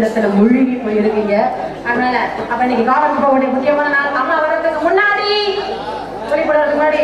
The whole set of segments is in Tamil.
ஆனந்தத்துல மூழ்கி போயிருக்கீங்க. அதனால அப்ப இன்னைக்கு காவலுக்கு போக வேண்டிய முக்கியமான நாள். அம்மா வர்றதுக்கு முன்னாடி வெளிப்படுறதுக்கு முன்னாடி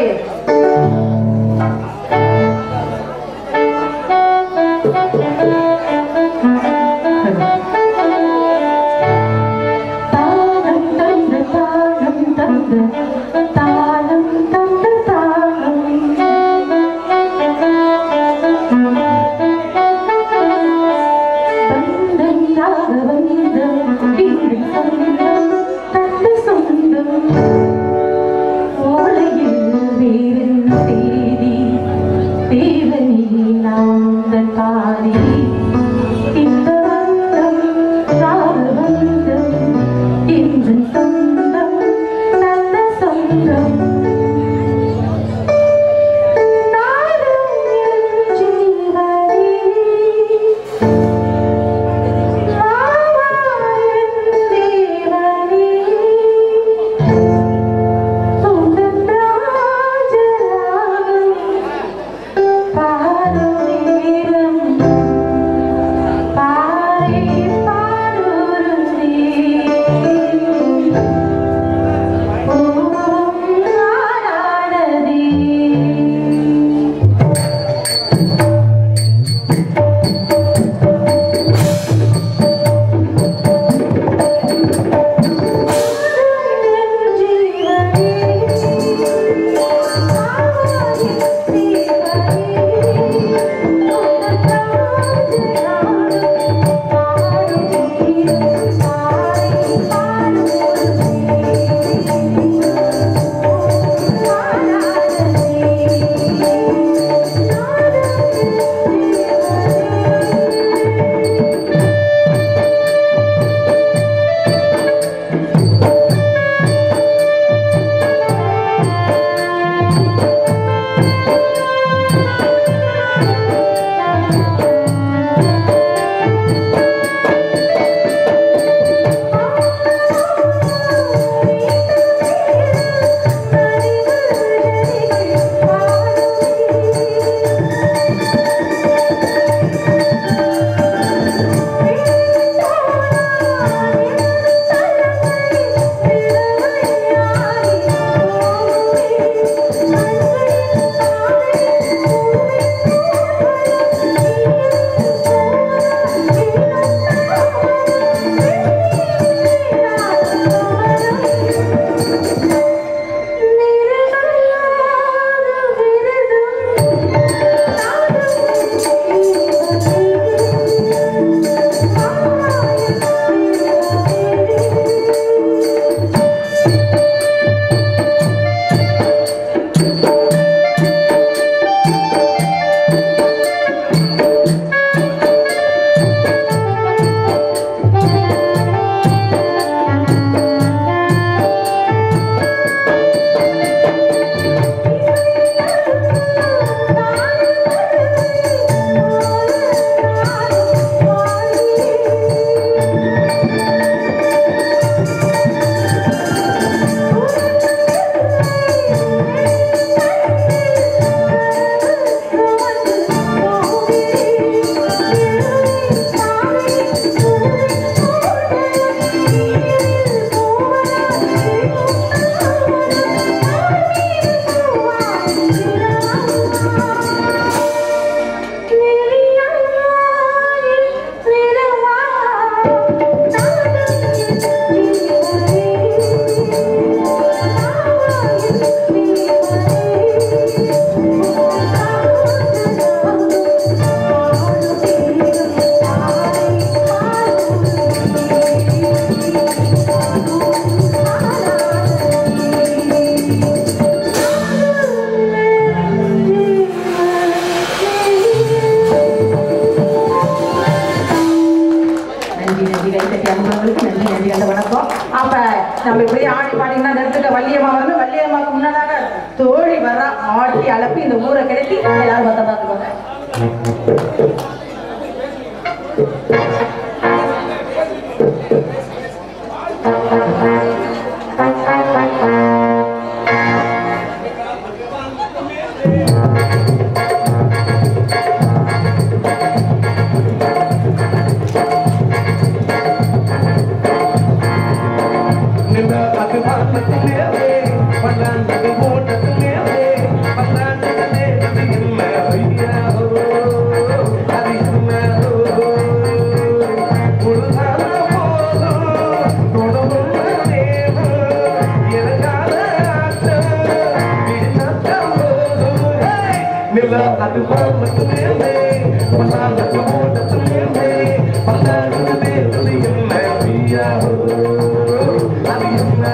நம்ம இப்படி ஆடி பாடினா நிறுத்துக்க வள்ளியம்மா வந்து வள்ளியம்மாவுக்கு முன்னதாக தோழி வர ஆடி அலப்பி இந்த ஊரை கிடைத்தி எல்லாரும் வந்து பார்த்துக்கோங்க. நில அது பாலத்து மேலே பல்லாக்கு ஓட்டத்து மேலே பல்லாடு மேலே என்ன ஐயா அது என்ன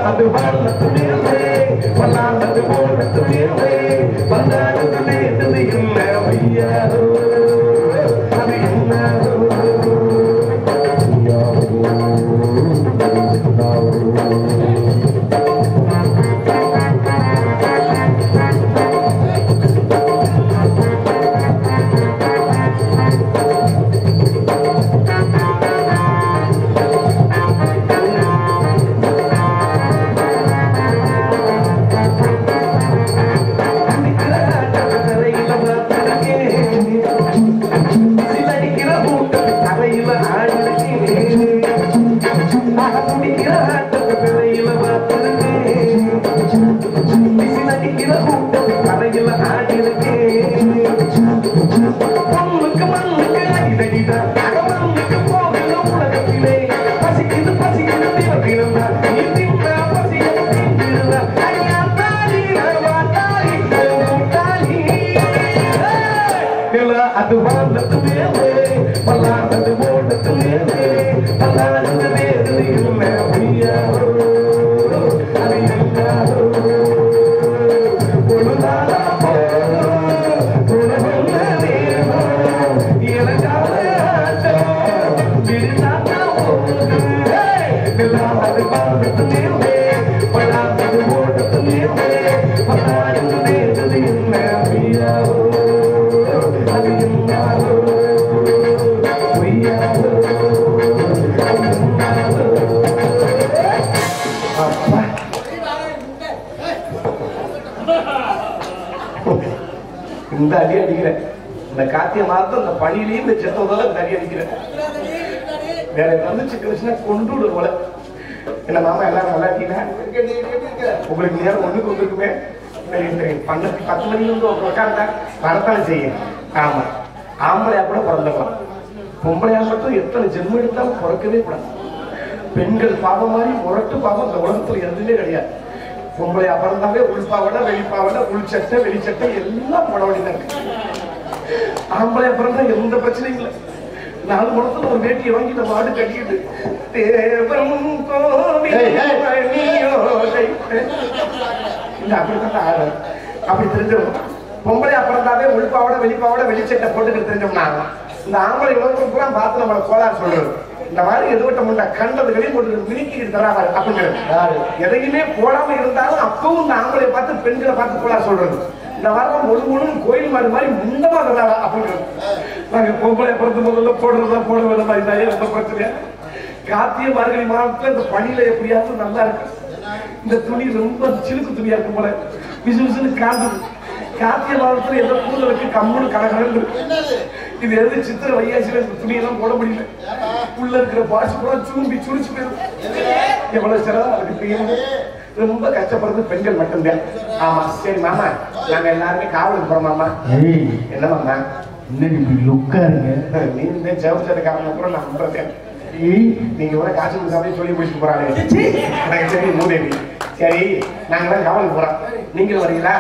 அது வாழத்து மேலே பல்லாண்டு ஓடத்து மேலே பல்லாடு மேலே என்ன ஐயா அது என்ன அது வாழத்து மேலே பல்லாண்டு ஓடத்து மேலே பல்லாடு மேலே என்ன ஐயா அது என்ன ஒரு நாளா அது வாழத்து மேலே பல்லாண்டு ஓடத்து மேலே பல்லாடு மேலே என்ன ஐயா இந்த அடி அடிக்கிறேன் இந்த காத்திய மாதம் இந்த பணியிலையும் இந்த செத்தவதால இந்த அடி அடிக்கிறேன் வேற வந்துச்சு கிருஷ்ணா கொண்டு விடு போல என்ன மாமா எல்லாரும் நல்லா இருக்கீங்களா உங்களுக்கு நேரம் ஒண்ணுக்கு வந்துருக்குமே பண்ண 10 மணில இருந்து உட்கார்ந்தா வரத்தாலும் செய்யும் ஆமா ஆம்பளையா கூட பிறந்துடலாம் பொம்பளையா மட்டும் எத்தனை ஜென்மம் எடுத்தாலும் பிறக்கவே கூடாது பெண்கள் பாவம் மாதிரி முரட்டு பாவம் இந்த உலகத்துல எதுவுமே கிடையாது பொம்பளையா பிறந்தாவே உள்பாவடை வெளிப்பாவடை உள்சட்டை வெளிச்சட்டை எல்லாம் போட வேண்டியதா இருக்கு ஆம்பளையா பிறந்தா எந்த பிரச்சனையும் இல்லை 4 முடத்துல ஒரு வேட்டியை வாங்கி நம்ம ஆடு கட்டிக்கிட்டு தேவம் இல்ல அப்படித்தான் ஆடு அப்படி தெரிஞ்சவங்க பொம்பளையா பிறந்தாவே உள்பாவடை வெளிப்பாவடை வெளிச்சட்டை போட்டுக்கிட்டு தெரிஞ்சோம்னா இந்த ஆம்பளை உலகத்துக்குலாம் பார்த்து நம்மளை கோளாறு சொல்றது இந்த மாதிரி எதுவட்ட முண்டா கண்டதுகளையும் போட்டு மினிக்கிட்டு தராரு அப்படிங்கிறது எதையுமே போடாம இருந்தாலும் அப்பவும் இந்த ஆம்பளையை பார்த்து பெண்களை பார்த்து கோளாறு சொல்றது இந்த வாரம் முழு கோயில் மாதிரி மாதிரி முண்டமா தராரா அப்படிங்கிறது நாங்க பொம்பளை பிறந்த முதல்ல போடுறதா போட வேலை மாதிரி இருந்தாயே ரொம்ப பிரச்சனையா கார்த்திகை மார்கழி மாதத்துல இந்த பணியில எப்படியாவது நல்லா இருக்கு இந்த துணி ரொம்ப சிலுக்கு துணியா இருக்கும் போல விசு விசுன்னு காந்தது கார்த்திகை மாதத்துல ஏதோ கூதலுக்கு கம்முன்னு கடகடன்னு இது எது சித்திர வையாசில இந்த துணியெல்லாம் போட முடியல உள்ள இருக்கிற பாசி கூட சூம்பி சுடிச்சு போயிடும் எவ்வளவு சிரமம் அதுக்கு ரொம்ப கஷ்டப்படுறது பெண்கள் மட்டும்தான் ஆமா சரி மாமா நாங்க எல்லாருமே காவலுக்கு போறோம் மாமா என்ன மாமா இன்னும் லுக்கா இருங்க நீ இந்த ஜவுச்சத காரணம் கூட நான் நம்புறேன் நீங்க கூட காசு கொடுக்காம சொல்லி முடிச்சுட்டு போறாங்க சரி மூதேவி சரி நாங்களாம் காவலுக்கு போறோம் நீங்களும் வரீங்களா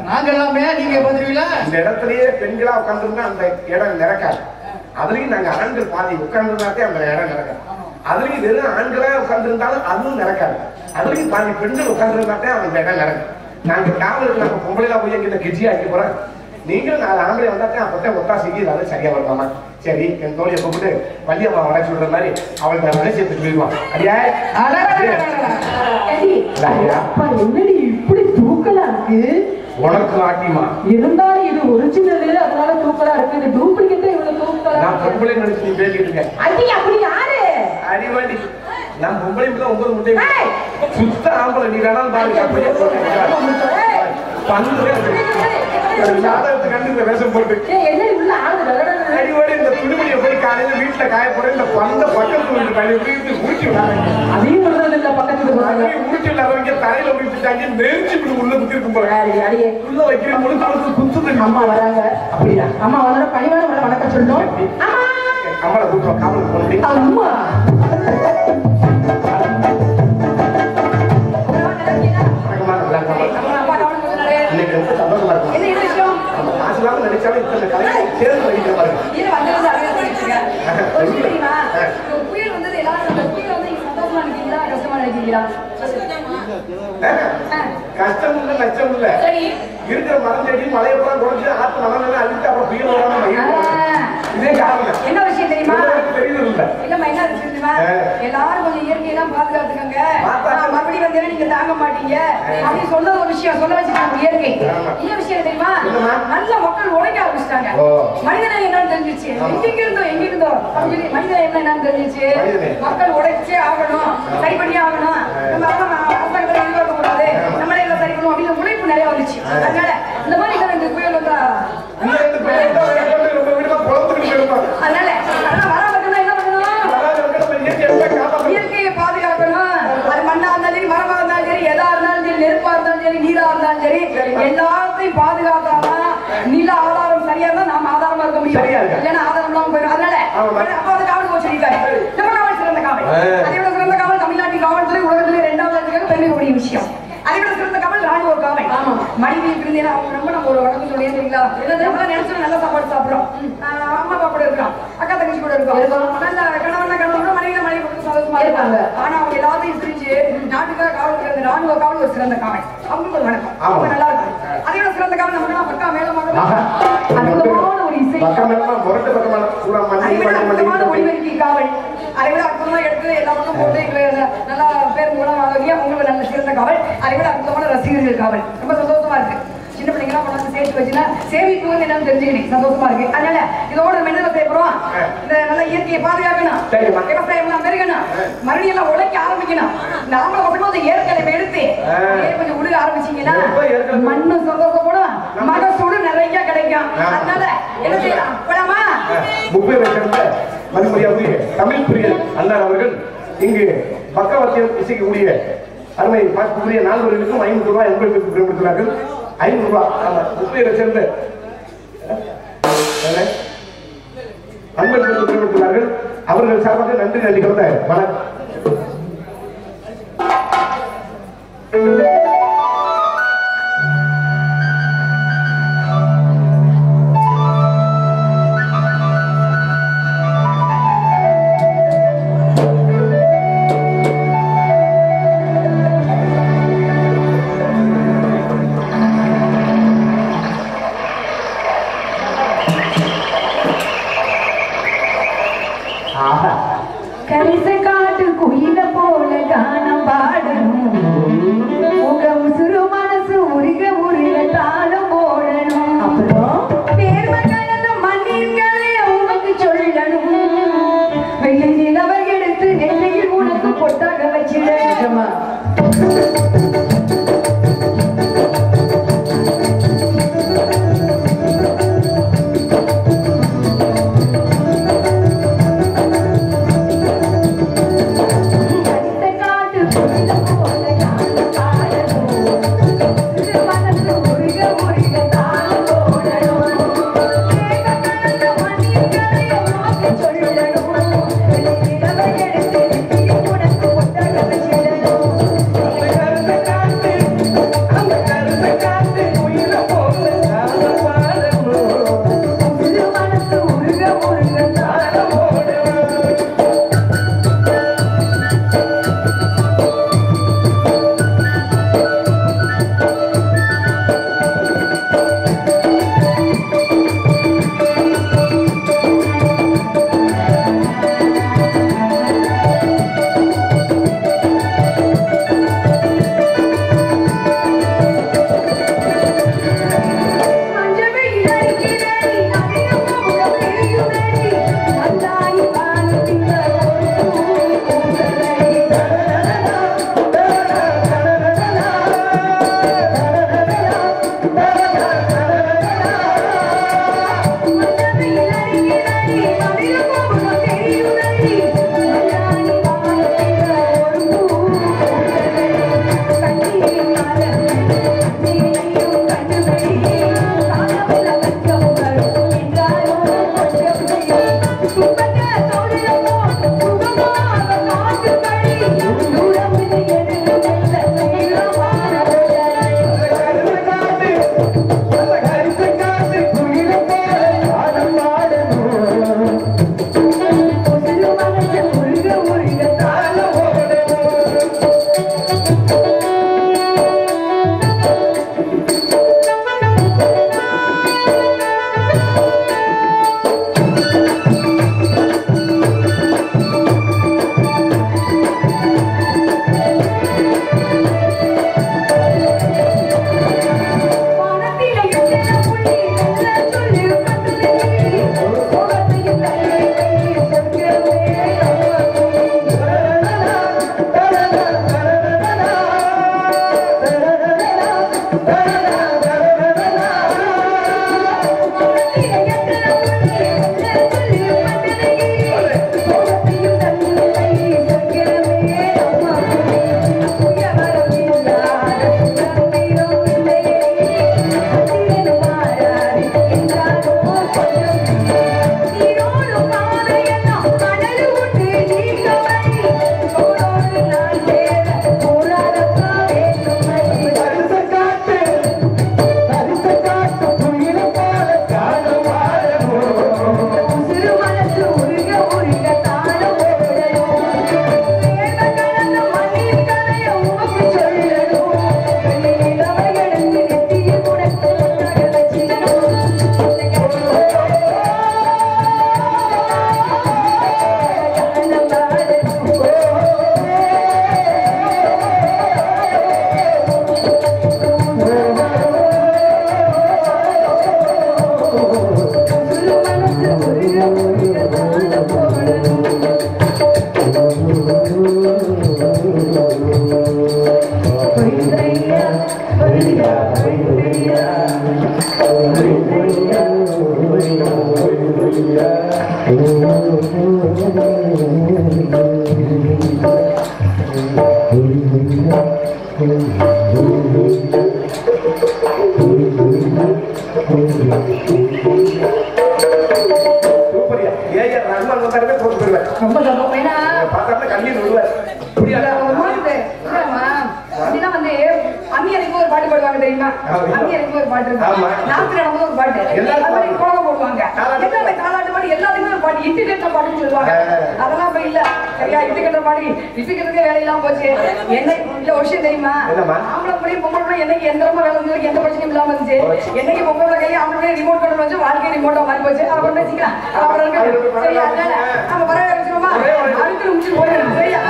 நாங்க எல்லாமே நீங்க வந்துருவீங்களா இந்த இடத்துலயே பெண்களா உட்கார்ந்துருந்தா அந்த இடம் நிரக்காது அதுலயும் நாங்க ஆண்கள் பாதி உட்கார்ந்துருந்தாத்தே அந்த இடம் நிரக்காது அதுலயும் வெறும் ஆண்களா உட்கார்ந்துருந்தாலும் அதுவும் நிரக்காது அதுலயும் பாதி பெண்கள் உட்கார்ந்துருந்தாத்தே அந்த இடம் நிரக்கும் நாங்க காவலுக்கு நாங்க பொம்பளைலாம் போய் எங்கிட்ட கெஜியா ஆக்கி போறோம் நீங்களும் 4 ஆம்பளை வந்தாச்சும் அப்பதான் ஒத்தாசைக்கு இதாவது சரியா வருமாமா. சரி என் தோழியை கூப்பிட்டு வள்ளியம்மா வர சொல்ற மாதிரி அவளுக்கு ரகசியத்துக்கு போயிடுவான். அடியா என்னடி இப்படி தூக்கலா இருக்கு? உனக்கு ஆட்டிமா இருந்தாலும் இது ஒரிஜினல், அதனால தூக்கலா இருக்கு. இது டூப்ளிகேட் இவ்வளவு தூக்கலா. நான் பொம்பளை நினைச்சு நீ பேசிட்டு இருக்கேன். அடி அப்படி யாரு? அடிவாடி நான் பொம்பளை 9 முட்டை சுத்த ஆம்பளை. நீ வேணாலும் பாருங்க ஜாதகத்துக்கு கண்டு இந்த வேஷம் போட்டு அடிவாடி இந்த துணிமணியை போய் காலையில வீட்டுல காய போற இந்த பந்த பக்கத்து வீட்டு கழிவு ஊற்றி விடாங்க. அதையும் இல்ல பக்கத்துக்கு ஊற்றி இல்லாதவங்க தரையில ஊற்றிட்டாங்க. நெருஞ்சி இப்படி உள்ள குத்தி இருக்கும் போல உள்ள வைக்கிற முழு காலத்துக்கு குத்துது. அம்மா வராங்க. அப்படியா? அம்மா வந்தோட பணிவான வணக்கம் சொல்லணும். அம்மாவை கூப்பிட்டு காவலுக்கு போக முடியும். அம்மா இன்னைக்கு ரொம்ப சந்தோஷமா இருக்கும். நம்ம காசு இல்லாம நினைச்சாலும் இத்தனை கலையை சேர்ந்து வைக்கிற மாதிரி புயல் வந்தது. எல்லாரும் புயல் வந்து சந்தோஷமா நினைக்கிறீங்களா கஷ்டமா நினைக்கிறீங்களா? கஷ்டம் இல்ல நஷ்டம் இல்ல. இருக்கிற மரம் செடி மலையெல்லாம் குறைஞ்சு ஆத்து மரம் அழிச்சு அப்புறம் புயல் வராம இதே காரணம். என்ன விஷயம் தெரியுமா? தெரியுது இல்ல இல்லம்மா, என்ன விஷயம் தெரியுமா? எல்லாரும் கொஞ்சம் இயற்கையெல்லாம் பாதுகாத்துக்கங்க. மறுபடியும் வந்தீங்கன்னா நீங்க தாங்க மாட்டீங்க அப்படின்னு சொன்ன ஒரு விஷயம் சொல்ல வச்சுட்டாங்க இயற்கை. என்ன விஷயம் தெரியுமா? நல்ல மக்கள் உழைக்க ஆரம்பிச்சிட்டாங்க. மனிதனை என்னன்னு தெரிஞ்சிச்சு. எங்க இருந்தோ அப்படின்னு சொல்லி மனிதனை என்னன்னு தெரிஞ்சிச்சு. மக்கள் உழைச்சே ஆகணும், சரி பண்ணியே ஆகணும். நம்ம அரசாங்கத்தை எதிர்பார்க்க கூடாது, நம்மளே எல்லாம் சரி பண்ணுவோம் அப்படின்னு உழைப்பு நிறைய வந்துச்சு. அதனால இந்த மாதிரி இந்த புயல் வந்தா அதனால வராம என்ன பண்ணணும்? இயற்கையை பாதுகாக்கணும். அது மண்ணா இருந்தாலும் சரி, மரமா இருந்தாலும் சரி, எதா இருந்தாலும் சரி, நெருப்பா இருந்தாலும் சரி, நீரா இருந்தாலும் சரி, எல்லாத்தையும் பாதுகாத்தாதான் நில ஆதாரம் சரியா இருந்தா நாம ஆதாரமா இருக்க முடியும். இல்லைன்னா ஆதாரம் இல்லாம போயிடும். அதனால அப்ப அது காவல் வச்சிருக்காரு. நம்ம காவல் சிறந்த காவல். அதை விட சிறந்த காவல் தமிழ்நாட்டின் காவல்துறை உலகத்திலே 2வது பெருமைக்கூடிய விஷயம். அதை விட சிறந்த காவல் ராணுவ காவல். மனைவி பிரிந்தேன்னா அவங்க ரொம்ப நம்ம ஒரு வழக்கு சொல்லி தெரியுங்களா? நம்மளாம் நினைச்சோம் நல்ல சாப்பாடு சாப்பிடுறோம், அம்மா அப்பா கூட இருக்கிறோம், அக்கா தங்கச்சி கூட இருக்கோம், நல்ல கணவன் மனைவி கொடுத்து சந்தோஷமா இருப்பாங்க. ஆனா அவங்க எல்லாத்தையும் பிரிஞ்சு நாட்டுக்காக காவல் சிறந்த ராணுவ காவல் ஒரு சிறந்த காவல். அவங்களுக்கு ஒரு வணக்கம். அவங்க நல்லா இருக்கும். அதை விட சிறந்த காவல் நம்ம பக்கா மேலமாக அற்புதமான ஒரு இசை ஒளிபெருக்கி காவல். அதை விட அற்புதமா எடுத்து எல்லா பக்கம் போட்டு நல்லா பேர் மூலம் உங்களுக்கு நல்ல சிறந்த காவல். அதை விட அற்புதமான ரசிகர்கள் காவல். ரொம்ப சந்தோஷமா இருக்கு. சின்ன பிள்ளைங்களா கொண்டாந்து சேர்த்து வச்சுன்னா சேமிப்பு வந்து என்னன்னு தெரிஞ்சுக்கிட்டு சந்தோஷமா இருக்கு. அதனால இதோட நம்ம என்ன செய்ய போறோம்? இந்த நல்ல இயற்கையை பாதுகாக்கணும், விவசாயம் எல்லாம் பெருகணும், மறுபடியும் எல்லாம் உழைக்க ஆரம்பிக்கணும். நாமளும் பசங்க வந்து இயற்கை எடுத்து கொஞ்சம் உழுக ஆரம்பிச்சீங்கன்னா மண்ணு சந்தோஷப்படும், மகசூடு நிறைய கிடைக்கும். அதனால என்ன செய்யலாம்? போலாமா? மதிமரியாதை தமிழ் புரியல் அண்ணார் அவர்கள் இங்கு பக்கவாத்தியம் இசைக்கக்கூடிய அருமை பார்க்கக்கூடிய 4 500 ரூபாய் அன்பளிப்பு பெறுகிறார்கள். 500 ரூபாய் முப்பையை சேர்ந்த அன்பளிப்பு பெறுகிறார்கள். அவர்கள் சார்பாக நன்றி கலந்த வணக்கம். சூப்பரியா ஏன் ரஹ்மான் வந்தாருமே தோத்து போயிருவேன் ரொம்ப சந்தோஷம். ஏன்னா பார்த்தாருன்னா கண்ணீர் விடுவார் அப்படின்னா வந்து அம்மியருக்கு ஒரு பாட்டு போடுவாங்க தெரியுமா? அம்மியருக்கு ஒரு பாட்டு இருக்கு, நாத்திர ஒரு பாட்டு, எல்லாரும் கோலம் போடுவாங்க, எல்லாமே தாலாட்டு பாட்டு, எல்லாத்துக்குமே ஒரு பாட்டு, இட்டு கட்டுற பாட்டுன்னு சொல்லுவாங்க. அதெல்லாம் இப்ப இல்ல சரியா? இட்டு கட்டுற பாடி இட்டு கட்டுறதே வேலையெல்லாம் போச்சு. என்ன இல்ல ஒரு விஷயம் தெரியுமா? ஆம்பளை பிள்ளையும் பொம்பளை பிள்ளை என்னைக்கு எந்திரமா வேலை வந்து எந்த பிரச்சனையும் இல்லாம இருந்துச்சு. என்னைக்கு பொம்பளை கையை ஆம்பளை ரிமோட் கண்ட்ரோல் வச்சு வாழ்க்கை ரிமோட்டா மாறி போச்சு. அப்புறம் பேசிக்கலாம். அப்புறம் சரியா? அதனால நம்ம வர வச்சுருமா அடுத்து முடிச்சு போயிடணும். சரியா?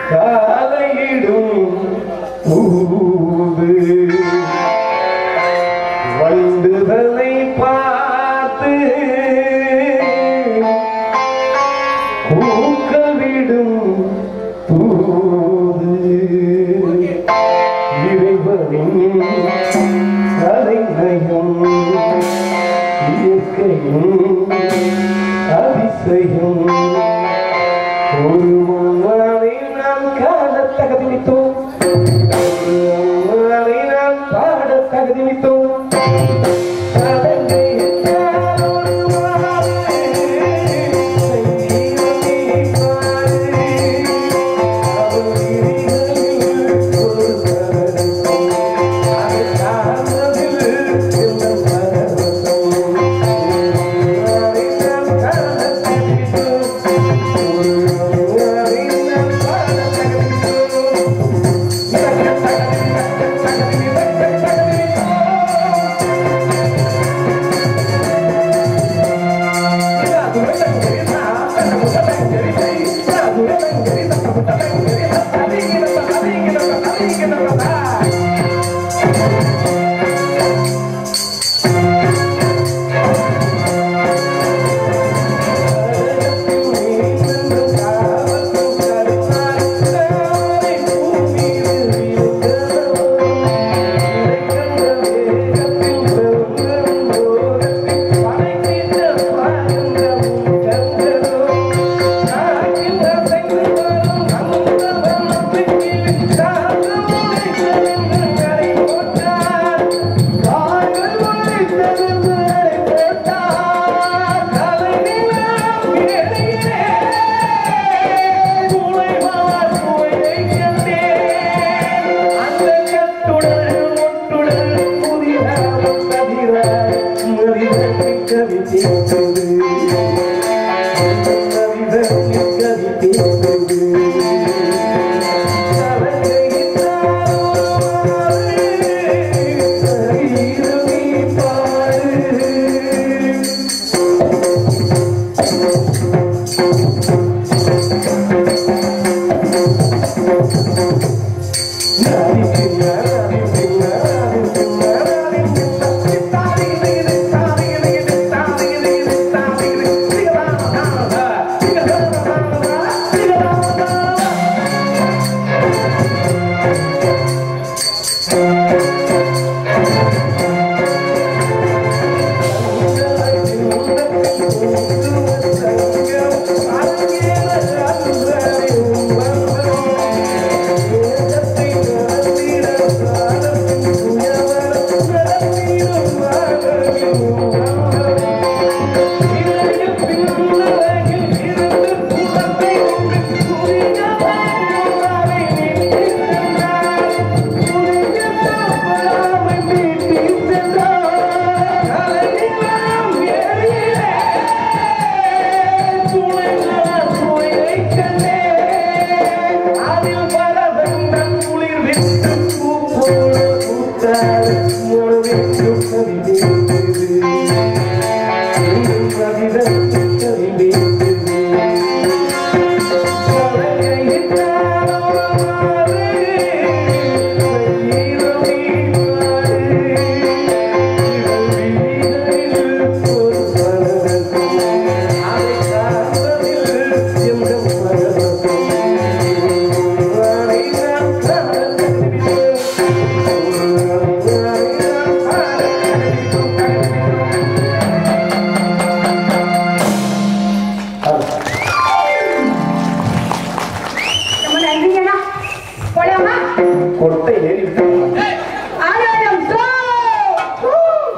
காலையிடும் பூது வண்டுதலை பார்த்து பூக்கவிடும் பூது இறைவனின் கலைநயம் இயற்கையும் அதிசயம் ஒரு நாளை நாம் காண தகுதித்தோம் ஒரு நாளை நாம் பாட தகுதித்தோம்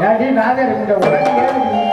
ஏடி நாதே இருக்கின்ற